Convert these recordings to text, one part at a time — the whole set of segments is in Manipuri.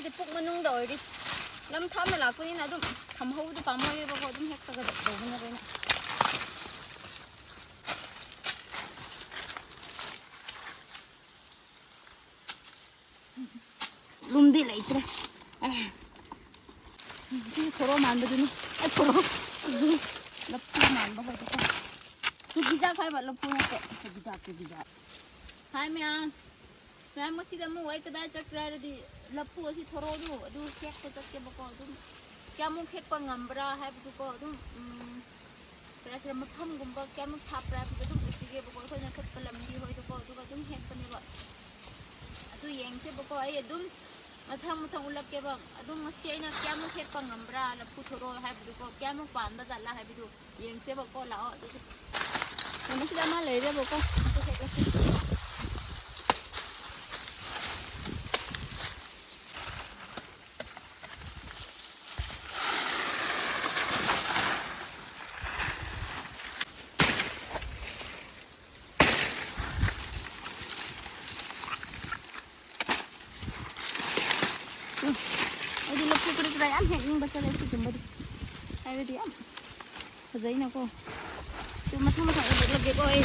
ꯁꯤꯗꯤ ꯄꯨꯛ ꯃꯅꯨꯡꯗ ꯑꯣꯏꯔꯗꯤ ꯂꯝ ꯊꯥꯞꯅ ꯂꯥꯛꯄꯅꯤꯅ ꯑꯗꯨꯝ ꯊꯝꯍꯧꯕꯗꯣ ꯄꯥꯝꯃꯣꯏꯌꯦꯕꯀꯣ ꯑꯗꯨꯝ ꯍꯦꯛꯈ꯭ꯔꯒ ꯇꯧꯕꯅꯦꯕ ꯑꯩꯅ ꯂꯨꯝꯗꯤ ꯂꯩꯇ꯭ꯔꯦ ꯁꯤ ꯊꯣꯔꯣ ꯃꯥꯟꯕꯗꯨꯅꯤ ꯊꯣꯔꯣ ꯂꯐꯨ ꯃꯥꯟꯕ ꯍꯧꯖꯤꯛꯀꯣ ꯆꯨꯕꯤꯖꯥꯛ ꯍꯥꯏꯕ ꯂꯐꯨ ꯅꯠꯇꯦ ꯆꯨꯕꯤꯖꯥꯛ ꯍꯥꯏ ꯃꯌꯥꯝ ꯉꯁꯤꯗ ꯑꯃꯨꯛ ꯑꯩ ꯀꯗꯥꯏ ꯆꯠꯈ꯭ꯔꯦ ꯍꯥꯏꯔꯗꯤ ꯂꯐꯨ ꯑꯁꯤ ꯊꯣꯔꯣꯗꯨ ꯑꯗꯨ ꯍꯦꯛꯄ ꯆꯠꯀꯦꯕꯀꯣ ꯑꯗꯨꯝ ꯀꯌꯥꯃꯨꯛ ꯍꯦꯛꯄ ꯉꯝꯕ꯭ꯔꯥ ꯍꯥꯏꯕꯗꯨꯀꯣ ꯑꯗꯨꯝ ꯀꯔꯤꯁꯤꯔ ꯃꯐꯝꯒꯨꯝꯕ ꯀꯌꯥꯃꯨꯛ ꯊꯥꯞꯄ꯭ꯔꯥ ꯍꯥꯏꯕꯗꯣ ꯑꯗꯨꯝ ꯎꯠꯄꯤꯒꯦꯕꯀꯣ ꯑꯩꯈꯣꯏꯅ ꯆꯠꯄ ꯂꯝꯕꯤ ꯍꯣꯏꯗꯀꯣ ꯑꯗꯨꯒ ꯑꯗꯨꯝ ꯍꯦꯛꯄꯅꯦꯕ ꯑꯗꯨ ꯌꯦꯡꯁꯦꯕꯀꯣ ꯑꯩ ꯑꯗꯨꯝ ꯃꯊꯪ ꯎꯠꯂꯛꯀꯦꯕ ꯑꯗꯨꯝ ꯉꯁꯤ ꯑꯩꯅ ꯀꯌꯥꯃꯨꯛ ꯍꯦꯛꯄ ꯉꯝꯕ꯭ꯔꯥ ꯂꯐꯨ ꯊꯣꯔꯣ ꯍꯥꯏꯕꯗꯨꯀꯣ ꯀꯌꯥꯃꯨꯛ ꯄꯥꯟꯕ ꯖꯥꯠꯂꯥ ꯍꯥꯏꯕꯗꯨ ꯌꯦꯡꯁꯦꯕꯀꯣ ꯂꯥꯛꯑꯣ ꯑꯗꯨꯗꯤ ꯃꯁꯤꯗ ꯑꯃ ꯂꯩꯔꯦꯕꯀꯣ ꯑꯗꯨ ꯍꯦꯛꯂꯁꯤ ꯑꯩꯗꯤ ꯂꯐꯨ ꯀꯔꯤ ꯌꯥꯝ ꯍꯦꯛꯅꯤꯡꯕ ꯆꯠꯂꯦ ꯁꯤꯒꯨꯝꯕꯗꯤ ꯍꯥꯏꯕꯗꯤ ꯌꯥꯝ ꯐꯖꯩꯅꯀꯣ ꯑꯗꯨ ꯃꯊꯪ ꯎꯠꯂꯒꯦꯀꯣ ꯑꯩ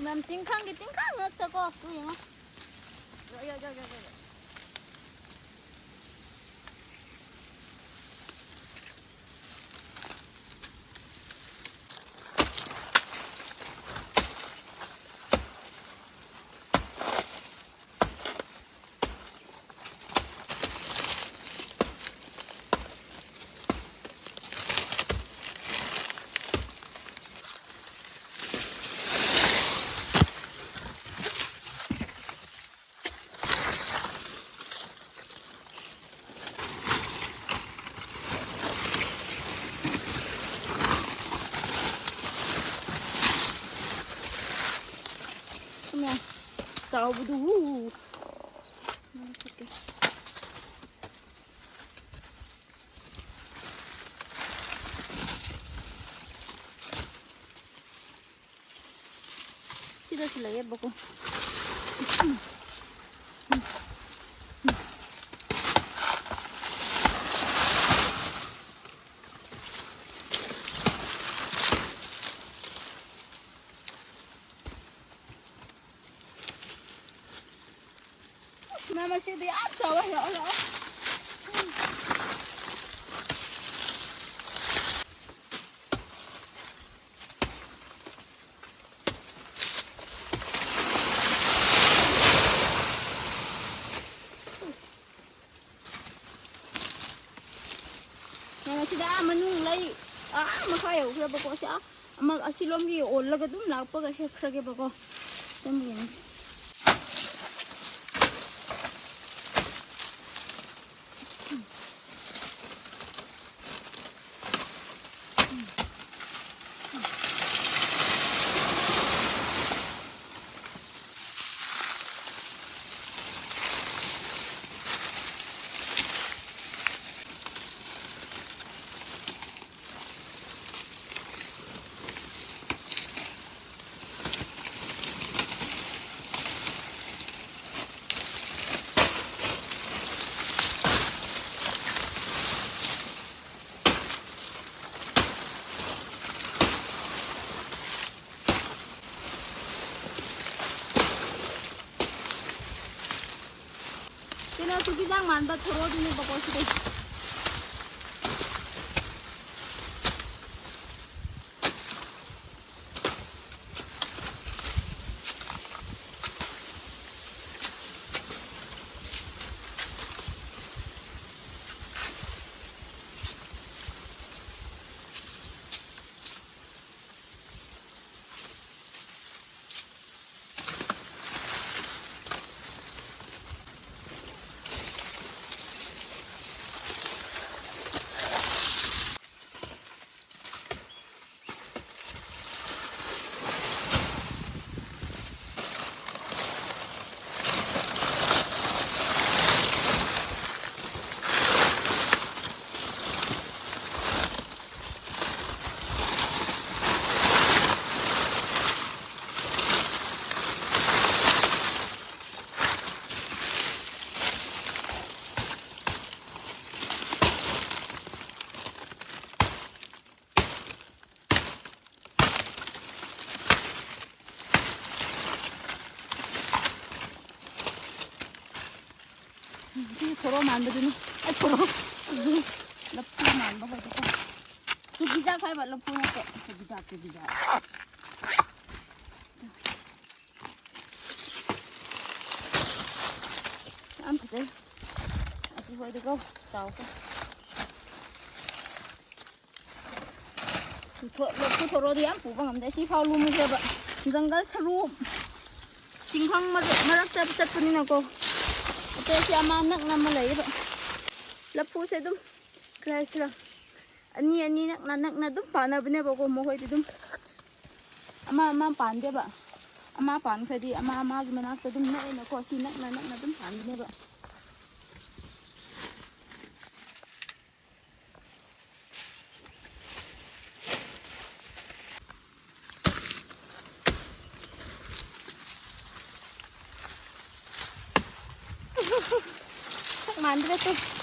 ꯃꯌꯥꯝ ꯇꯤꯡꯈꯪꯒꯤ ꯇꯤꯡꯈꯪ ꯉꯥꯛꯇꯀꯣ ꯇꯨ ꯌꯦꯡꯉꯣ ꯆꯥꯎꯕꯗꯨ ꯁꯤꯗꯁꯨ ꯂꯩꯌꯦꯕꯀꯣ ꯃꯁꯤꯗꯤ ꯌꯥꯝ ꯆꯥꯎꯋꯦ ꯂꯥꯛꯑꯣ ꯁꯤꯗ ꯃꯅꯨꯡ ꯂꯩ ꯃꯈꯥ ꯌꯧꯈ꯭ꯔꯕꯀꯣ ꯑꯁꯤꯂꯣꯝꯒꯤ ꯑꯣꯜꯂꯒ ꯑꯗꯨꯝ ꯂꯥꯛꯄꯒ ꯍꯦꯛꯈ꯭ꯔꯒꯦꯕꯀꯣ ꯑꯗꯨꯝ ꯌꯦꯡꯉꯦ Kena tukisang mandat thoro dini bakos itu. thoro 만드는 thoro laphu 만도 phải không chú bí ra khai bạn laphu nó kệ cái bí ra ăn thử đây chị hơi được không tao không laphu thoro đi ăn phủ bằng ẩm đấy xí phao luôn rồi bạn jungle salu tingkhang marak set punin ako ito si ama anak na malay ba laphu sa dum class ra ani nak na dum pana bine ba ko mo hoy dum ama pan de ba ama pan khadi ama gimana sa dum na ko si nak na dum pan bine ba mandre tu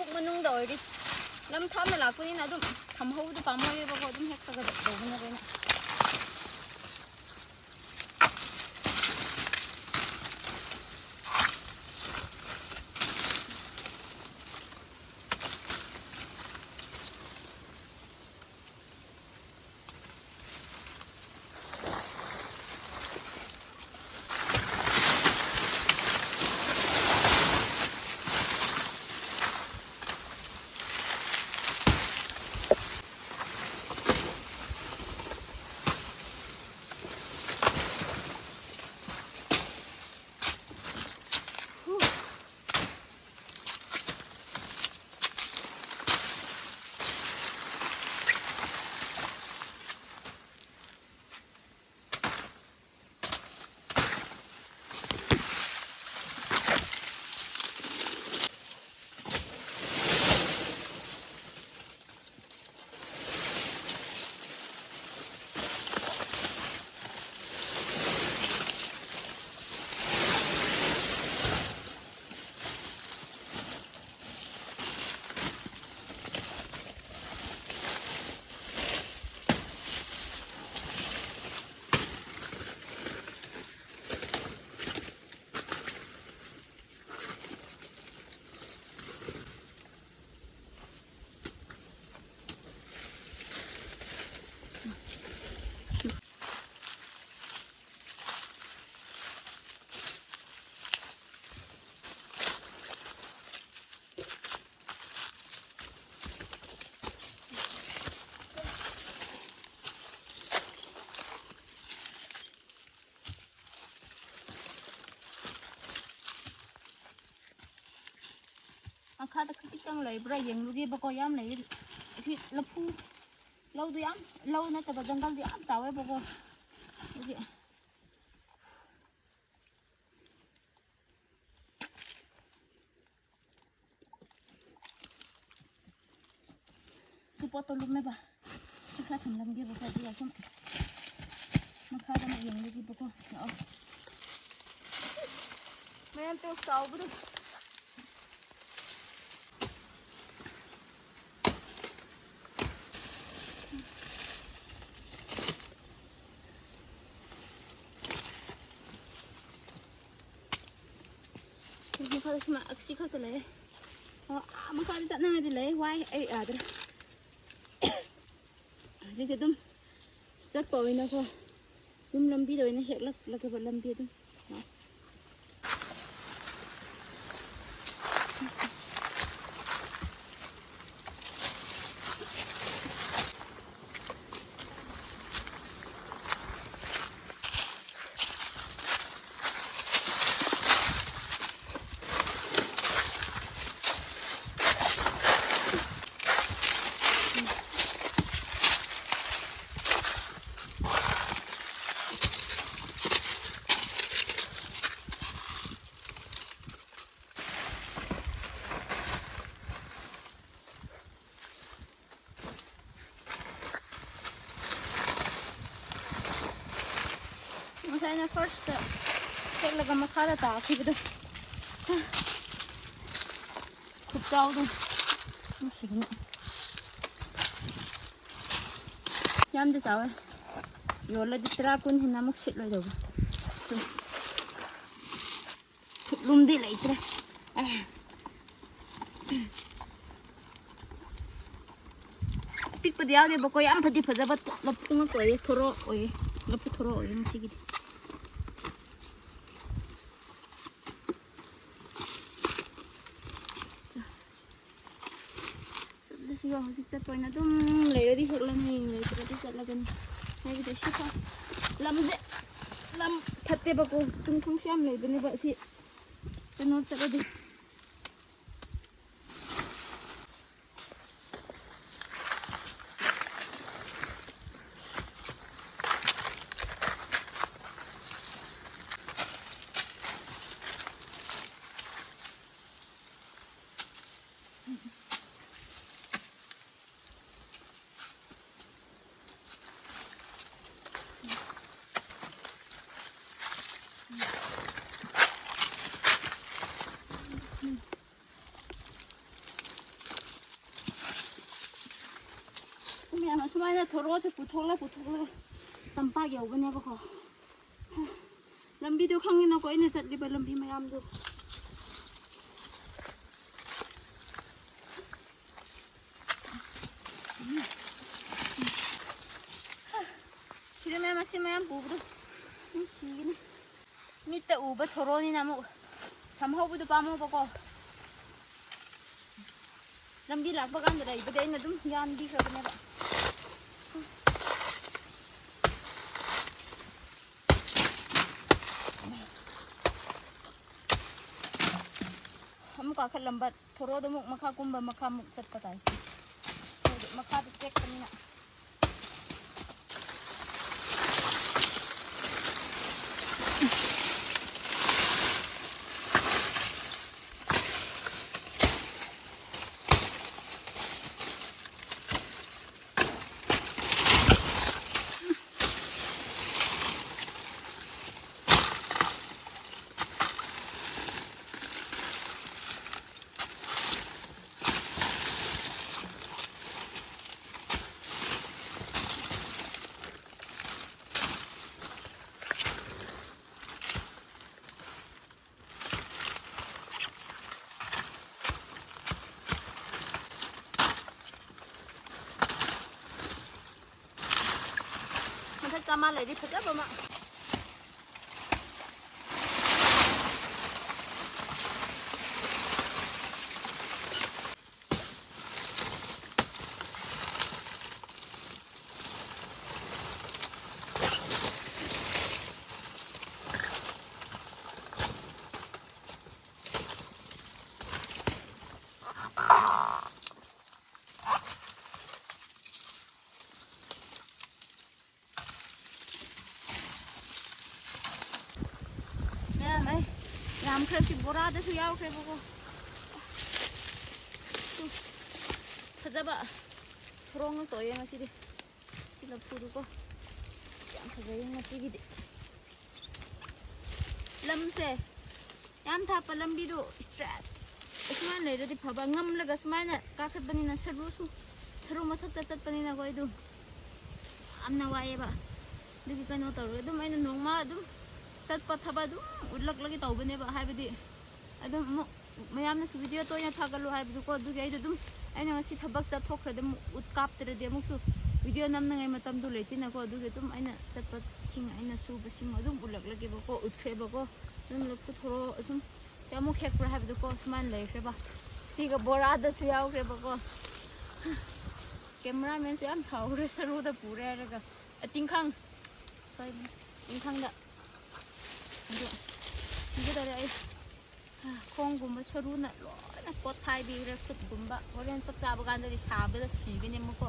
puk manung da ori lam tham na la kuni na dum tham ho du pam hoye ba ko dum hek ta ga do na re na ꯈꯤꯇꯪ ꯂꯩꯕ꯭ꯔꯥ ꯌꯦꯡꯂꯨꯒꯦꯕꯀꯣ ꯌꯥꯝ ꯂꯩ ꯁꯤ ꯂꯐꯨ ꯂꯧꯗꯨ ꯌꯥꯝ ꯂꯧ ꯅꯠꯇꯕ ꯖꯪꯒꯜꯗꯤ ꯌꯥꯝ ꯆꯥꯎꯋꯦꯕꯀꯣ ꯑꯗꯨꯒꯤ ꯁꯤ ꯄꯣꯠꯇꯣ ꯂꯨꯝꯃꯦꯕ ꯁꯤ ꯈꯔ ꯊꯝꯂꯝꯒꯦꯕꯀꯣ ꯑꯗꯨꯒ ꯁꯨꯝ ꯃꯈꯥꯗ ꯑꯃꯨꯛ ꯌꯦꯡꯂꯨꯒꯦꯕꯀꯣ ꯂꯥꯛꯑꯣ ꯃꯌꯥꯝ ꯇꯣ ꯆꯥꯎꯕꯗꯣ मखादा सुमा अक्सी खत ले मखादा चटना दि ले वाई ए आदर जे के तुम चट पवेना को तुम लंबी दोइना हेकलक लके ब लंबी तुम मसाइना फर्स्ट चेक लगा मखादा ताकी बदो खूब चावदो मसिगना याम दे चावे योला दि तरा कुन हिना मुक सिट लोय दबो लुमदी लैत्रे पिकपदि यादे बको याम फदि फजबा लपुंग कोय थोरो ओय लपु थोरो ओय मसिगि सिगा हजिक चटपयना तुम लेरदि हेकलनि लेरदि चटलगनि हाइबि दे सिखा लमजे लम फत्ते बको तुम तुम श्याम लेदनि बा सि तनो चटलदि 그러면 수마이나 더러워서 부탁라 땀빡이 오버네버거 람비도 강인하고 있는 잣리바 람비 마ям도 시르면 마시면 부부도 시기네 밑에 우버 더러니 나무 담허부도 빠먹어보고 람비 락박안들아 이번에 있는 좀 연비 그러네봐 amuka kalambat thoro do muk makha kumba makha muk sat patai makha de check kanina Kama lại đi thật lắm ạ. rukhre si boradasꯨ ꯌꯥꯎꯈ꯭ꯔꯦꯕꯀꯣ ꯐꯖꯕ thoro ꯉꯛꯇ ꯑꯣꯏꯌꯦ ꯉꯁꯤꯗꯤ ꯁꯤ ꯂꯐꯨꯗꯨꯀꯣ ꯌꯥꯝ ꯐꯖꯩꯌꯦ ꯉꯁꯤꯒꯤꯗꯤ ꯂꯝꯁꯦ ꯌꯥꯝ ꯊꯥꯞꯄ ꯂꯝꯕꯤꯗꯣ ꯏꯁꯇ꯭ꯔꯦꯠ ꯑꯁꯨꯃꯥꯏꯅ ꯂꯩꯔꯗꯤ ꯐꯕ ꯉꯝꯂꯒ ꯁꯨꯃꯥꯏꯅ ꯀꯥꯈꯠꯄꯅꯤꯅ ꯁꯔꯨ ꯃꯊꯛꯇ ꯆꯠꯄꯅꯤꯅꯀꯣ ꯑꯩꯗꯣ ꯌꯥꯝꯅ ꯋꯥꯏꯑꯦꯕ ꯑꯗꯨꯒꯤ ꯀꯩꯅꯣ ꯇꯧꯔꯒ ꯑꯗꯨꯝ ꯑꯩꯅ ꯅꯣꯡꯃ ꯑꯗꯨꯝ ꯆꯠꯄ ꯊꯕꯛ ꯑꯗꯨꯝ ꯎꯠꯂꯛꯂꯒꯦ ꯇꯧꯕꯅꯦꯕ ꯍꯥꯏꯕꯗꯤ ꯑꯗꯨꯝ ꯑꯃꯨꯛ ꯃꯌꯥꯝꯅꯁꯨ ꯚꯤꯗꯤꯑꯣ ꯇꯣꯏꯅ ꯊꯥꯒꯠꯂꯨ ꯍꯥꯏꯕꯗꯨꯀꯣ ꯑꯗꯨꯒꯤ ꯑꯩꯗꯣ ꯑꯗꯨꯝ ꯑꯩꯅ ꯉꯁꯤ ꯊꯕꯛ ꯆꯠꯊꯣꯛꯈ꯭ꯔꯗꯤ ꯑꯃꯨꯛ ꯀꯥꯞꯇ꯭ꯔꯗꯤ ꯑꯃꯨꯛꯁꯨ ꯚꯤꯗꯤꯑꯣ ꯅꯝꯅꯉꯥꯏ ꯃꯇꯝꯗꯣ ꯂꯩꯇꯦꯅꯀꯣ ꯑꯗꯨꯒꯤ ꯑꯗꯨꯝ ꯑꯩꯅ ꯆꯠꯄꯁꯤꯡ ꯑꯩꯅ ꯁꯨꯕꯁꯤꯡ ꯑꯗꯨꯝ ꯎꯠꯂꯛꯂꯒꯦꯕꯀꯣ ꯎꯠꯈ꯭ꯔꯦꯕꯀꯣ ꯑꯗꯨꯝ ꯂꯐꯨ thoro ꯑꯗꯨꯝ ꯀꯌꯥꯃꯨꯛ ꯍꯦꯛꯄ꯭ꯔꯥ ꯍꯥꯏꯕꯗꯨꯀꯣ ꯁꯨꯃꯥꯏꯅ ꯂꯩꯈ꯭ꯔꯦꯕ ꯁꯤꯒ ꯕꯣꯔꯥꯗꯁꯨ ꯌꯥꯎꯈ꯭ꯔꯦꯕꯀꯣ ꯀꯦꯃꯦꯔꯥꯃꯦꯟꯁꯦ ꯌꯥꯝ ꯁꯥꯎꯈ꯭ꯔꯦ ꯁꯔꯨꯗ ꯄꯨꯔꯦ ꯍꯥꯏꯔꯒ ꯇꯤꯡꯈꯪ ꯇꯤꯡꯈꯪꯗ ꯑꯗꯣ ꯁꯤꯒꯗꯧꯔꯦ ꯑꯩ ꯈꯣꯡꯒꯨꯝꯕ ꯁꯔꯨꯅ ꯂꯣꯏꯅ ꯄꯣꯠꯊꯥꯏꯕꯤꯈ꯭ꯔꯦ ꯈꯨꯠꯒꯨꯝꯕ ꯍꯣꯔꯦꯟ ꯆꯥꯛ ꯆꯥꯕ ꯀꯥꯟꯗꯗꯤ ꯁꯥꯕꯗ ꯁꯤꯒꯅꯤ ꯑꯃꯨꯛꯀꯣ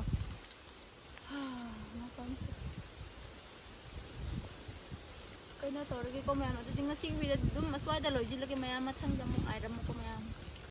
ꯀꯩꯅꯣ ꯇꯧꯔꯒꯦꯀꯣ ꯃꯌꯥꯝ ꯑꯗꯨꯗꯤ ꯉꯁꯤꯒꯤ ꯚꯤꯗꯤꯑꯣ ꯑꯗꯨꯝ ꯑꯁ꯭ꯋꯥꯏꯗ ꯂꯣꯏꯁꯤꯜꯂꯒꯦ ꯃꯌꯥꯝ ꯃꯊꯪꯗ ꯑꯃꯨꯛ ꯉꯥꯏꯔꯝꯃꯨꯀꯣ ꯃꯌꯥꯝ